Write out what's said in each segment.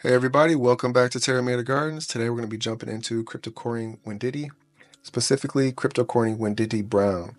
Hey everybody, welcome back to Terra Mater Gardens. Today we're going to be jumping into CRYPTOCORYNE Wenditti, specifically CRYPTOCORYNE Wenditti Brown,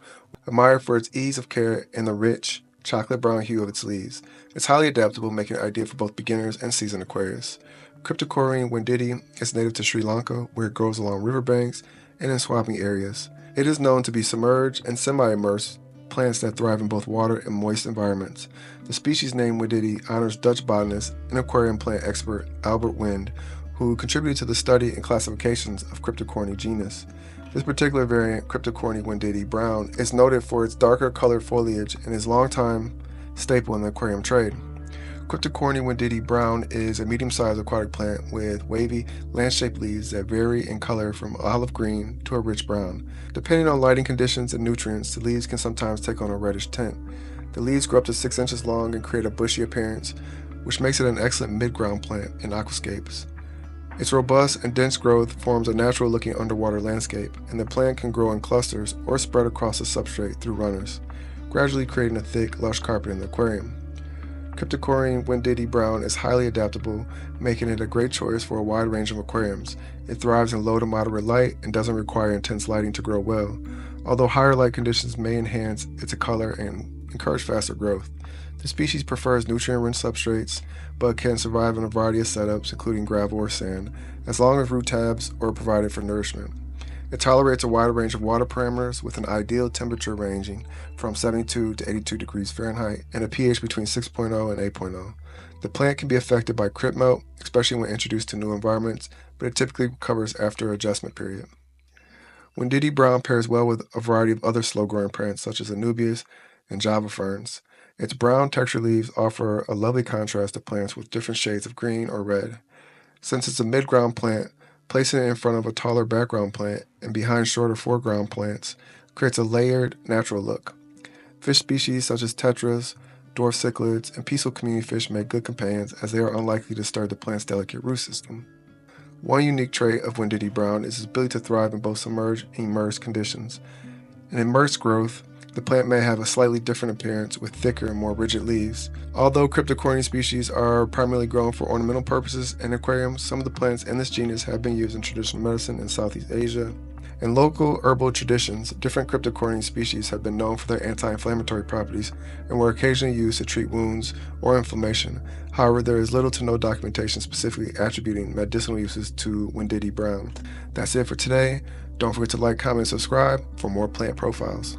admired for its ease of care and the rich chocolate brown hue of its leaves. It's highly adaptable, making it ideal for both beginners and seasoned aquarists. CRYPTOCORYNE Wenditti is native to Sri Lanka, where it grows along riverbanks and in swampy areas. It is known to be submerged and semi-immersed plants that thrive in both water and moist environments. The species name Wenditti honors Dutch botanist and aquarium plant expert Albert Wind, who contributed to the study and classifications of CRYPTOCORYNE genus. This particular variant, CRYPTOCORYNE Wenditti Brown, is noted for its darker colored foliage and is a long-time staple in the aquarium trade. CRYPTOCORYNE Wenditti Brown is a medium-sized aquatic plant with wavy, land-shaped leaves that vary in color from olive green to a rich brown. Depending on lighting conditions and nutrients, the leaves can sometimes take on a reddish tint. The leaves grow up to 6 inches long and create a bushy appearance, which makes it an excellent mid-ground plant in aquascapes. Its robust and dense growth forms a natural-looking underwater landscape, and the plant can grow in clusters or spread across the substrate through runners, gradually creating a thick, lush carpet in the aquarium. CRYPTOCORYNE Wenditti Brown is highly adaptable, making it a great choice for a wide range of aquariums. It thrives in low to moderate light and doesn't require intense lighting to grow well, although higher light conditions may enhance its color and encourage faster growth. The species prefers nutrient-rich substrates, but can survive in a variety of setups, including gravel or sand, as long as root tabs are provided for nourishment. It tolerates a wide range of water parameters with an ideal temperature ranging from 72 to 82 degrees Fahrenheit and a pH between 6.0 and 8.0. The plant can be affected by crypt melt, especially when introduced to new environments, but it typically recovers after an adjustment period. Wenditti Brown pairs well with a variety of other slow-growing plants such as anubias and java ferns. Its brown textured leaves offer a lovely contrast to plants with different shades of green or red. Since it's a mid-ground plant, placing it in front of a taller background plant and behind shorter foreground plants creates a layered, natural look. Fish species such as tetras, dwarf cichlids, and peaceful community fish make good companions as they are unlikely to disturb the plant's delicate root system. One unique trait of Wenditti Brown is its ability to thrive in both submerged and immersed conditions. In immersed growth, the plant may have a slightly different appearance with thicker and more rigid leaves. Although CRYPTOCORYNE species are primarily grown for ornamental purposes in aquariums, some of the plants in this genus have been used in traditional medicine in Southeast Asia. In local herbal traditions, different CRYPTOCORYNE species have been known for their anti-inflammatory properties and were occasionally used to treat wounds or inflammation. However, there is little to no documentation specifically attributing medicinal uses to Wenditti Brown. That's it for today. Don't forget to like, comment, and subscribe for more plant profiles.